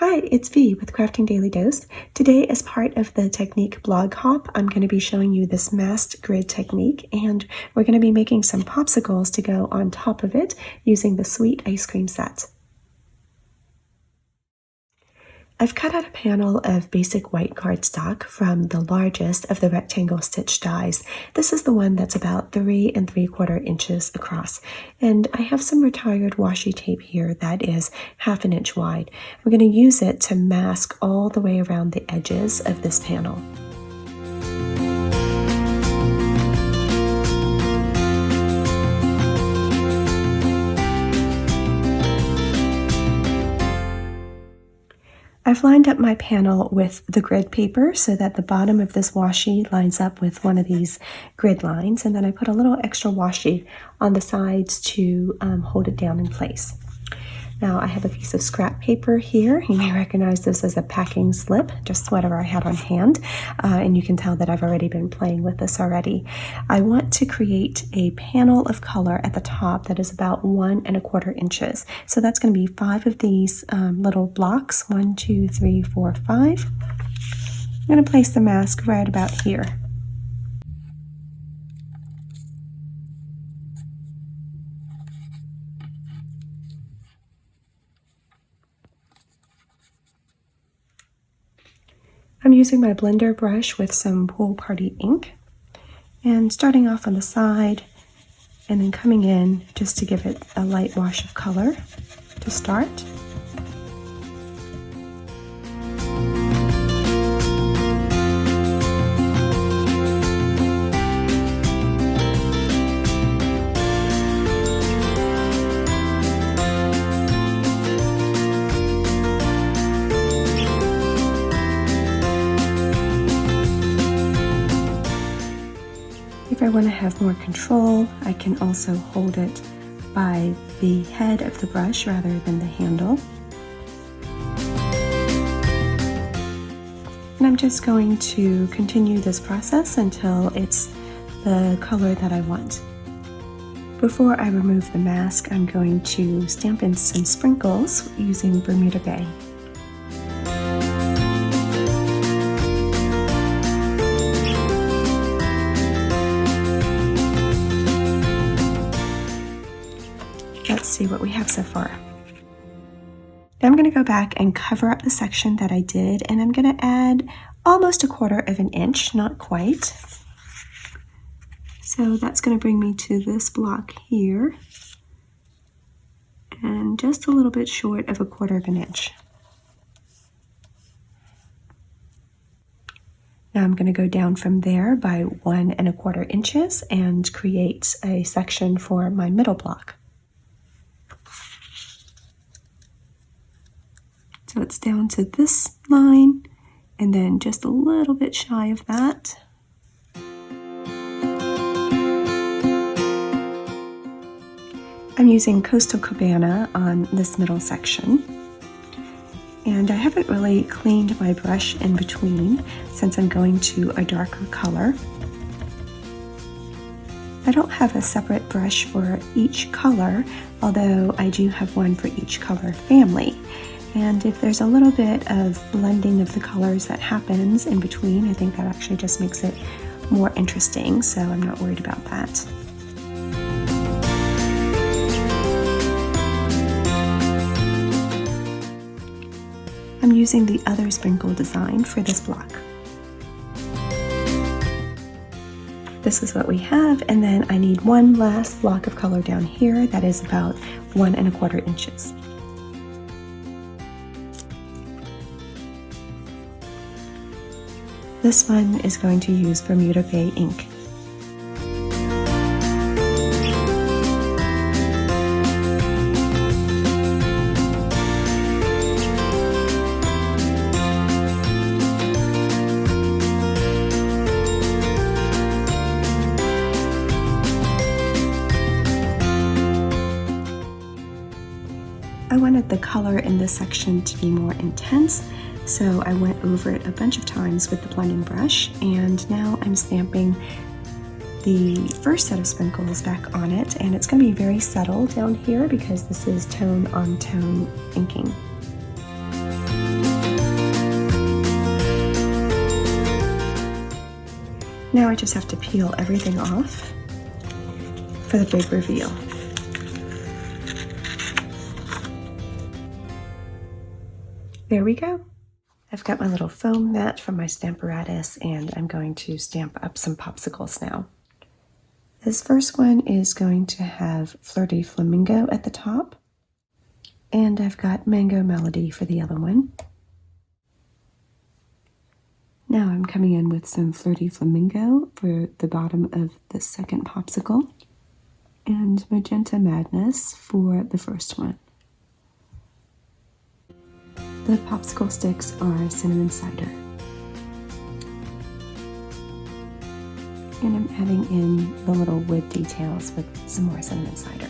Hi, it's V with Crafting Daily Dose. Today, as part of the technique blog hop, I'm going to be showing you this masked grid technique, and we're going to be making some popsicles to go on top of it using the sweet ice cream set. I've cut out a panel of basic white cardstock from the largest of the rectangle stitch dies. This is the one that's about 3 3/4 inches across. And I have some retired washi tape here that is 1/2 inch wide. I'm going to use it to mask all the way around the edges of this panel. I've lined up my panel with the grid paper so that the bottom of this washi lines up with one of these grid lines, and then I put a little extra washi on the sides to hold it down in place. Now I have a piece of scrap paper here. You may recognize this as a packing slip, just whatever I had on hand, and you can tell that I've already been playing with this already. I want to create a panel of color at the top that is about 1 1/4 inches. So that's going to be 5 of these little blocks, 1, 2, 3, 4, 5. I'm going to place the mask right about here. I'm using my blender brush with some Pool Party ink and starting off on the side and then coming in just to give it a light wash of color to start. If I want to have more control, I can also hold it by the head of the brush rather than the handle. And I'm just going to continue this process until it's the color that I want. Before I remove the mask, I'm going to stamp in some sprinkles using Bermuda Bay. Let's see what we have so far. Now I'm going to go back and cover up the section that I did, and I'm going to add almost 1/4 inch, not quite. So that's going to bring me to this block here, and just a little bit short of 1/4 inch. Now I'm going to go down from there by 1 1/4 inches and create a section for my middle block. So it's down to this line, and then just a little bit shy of that. I'm using Coastal Cabana on this middle section. And I haven't really cleaned my brush in between since I'm going to a darker color. I don't have a separate brush for each color, although I do have one for each color family. And if there's a little bit of blending of the colors that happens in between, I think that actually just makes it more interesting, so I'm not worried about that. I'm using the other sprinkle design for this block. This is what we have, and then I need one last block of color down here that is about 1 1/4 inches. This one is going to use Bermuda Bay ink. I wanted the color in this section to be more intense, so I went over it a bunch of times with the blending brush, and now I'm stamping the first set of sprinkles back on it, and it's going to be very subtle down here because this is tone on tone inking. Now I just have to peel everything off for the big reveal. There we go. I've got my little foam mat from my Stamparatus, and I'm going to stamp up some popsicles now. This first one is going to have Flirty Flamingo at the top, and I've got Mango Melody for the other one. Now I'm coming in with some Flirty Flamingo for the bottom of the second popsicle, and Magenta Madness for the first one. The popsicle sticks are cinnamon cider. And I'm adding in the little wood details with some more cinnamon cider.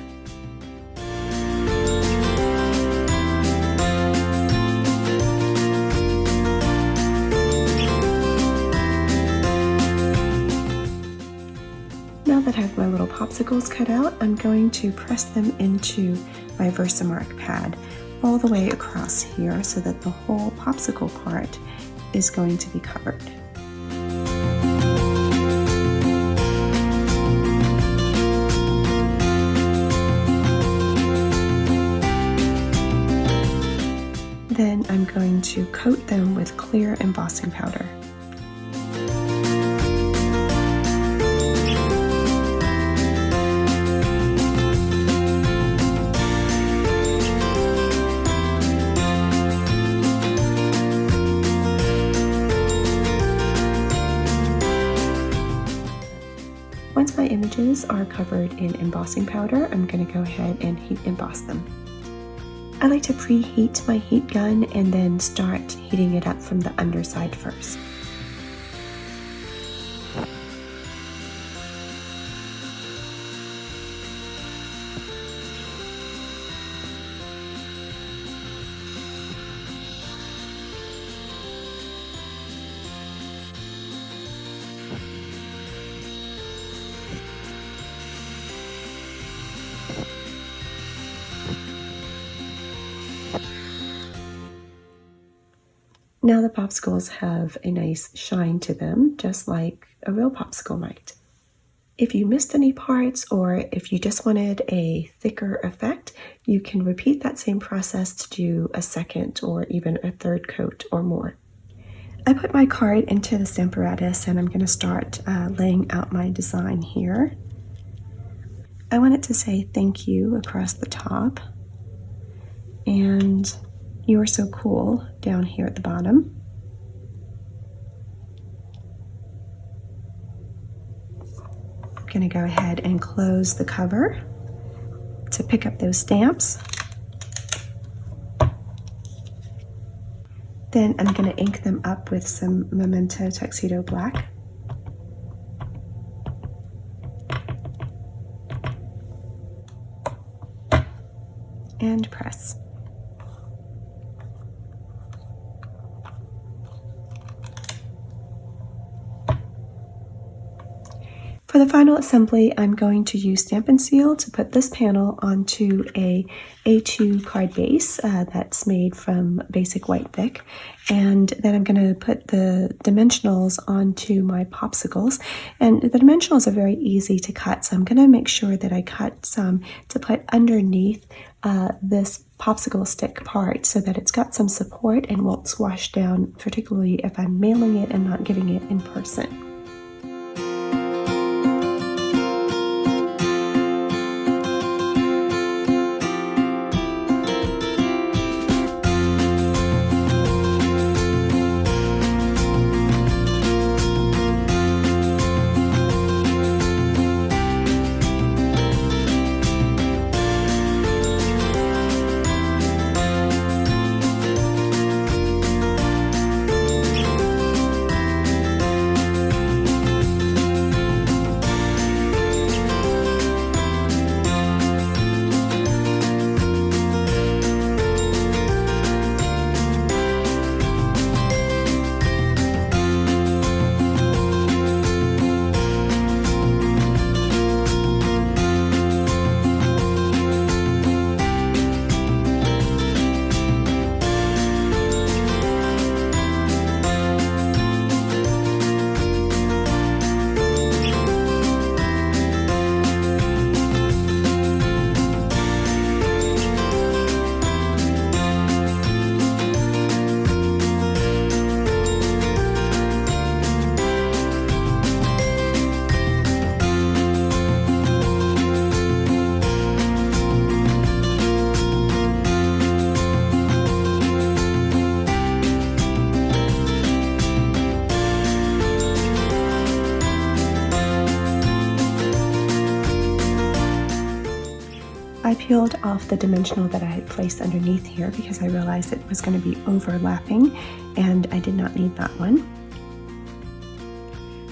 Now that I have my little popsicles cut out, I'm going to press them into my Versamark pad all the way across here so that the whole popsicle part is going to be covered. Then I'm going to coat them with clear embossing powder. Once my images are covered in embossing powder, I'm going to go ahead and heat emboss them. I like to preheat my heat gun and then start heating it up from the underside first. Now the popsicles have a nice shine to them, just like a real popsicle might. If you missed any parts, or if you just wanted a thicker effect, you can repeat that same process to do a second or even a third coat or more. I put my card into the Stamparatus and I'm going to start laying out my design here. I want it to say thank you across the top, and you are so cool down here at the bottom. I'm going to go ahead and close the cover to pick up those stamps. Then I'm going to ink them up with some Memento Tuxedo Black. And press. For the final assembly, I'm going to use Stampin' Seal to put this panel onto a A2 card base that's made from basic white thick. And then I'm going to put the dimensionals onto my popsicles. And the dimensionals are very easy to cut, so I'm going to make sure that I cut some to put underneath this popsicle stick part so that it's got some support and won't swash down, particularly if I'm mailing it and not giving it in person. off the dimensional that I had placed underneath here because I realized it was going to be overlapping and I did not need that one.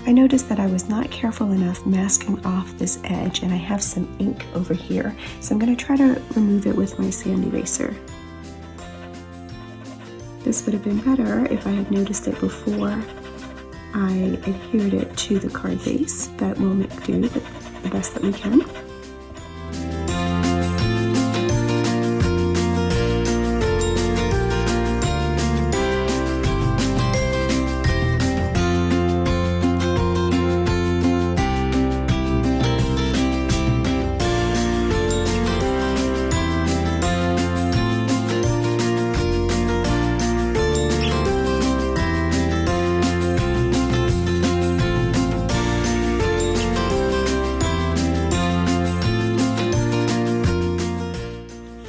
I noticed that I was not careful enough masking off this edge, and I have some ink over here, so I'm going to try to remove it with my sand eraser. This would have been better if I had noticed it before I adhered it to the card base, but we'll make do with the best that we can.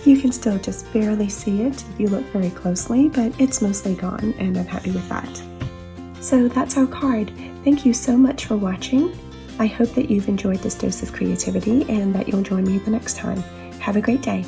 You can still just barely see it if you look very closely, but it's mostly gone and I'm happy with that. So that's our card. Thank you so much for watching. I hope that you've enjoyed this dose of creativity and that you'll join me the next time. Have a great day.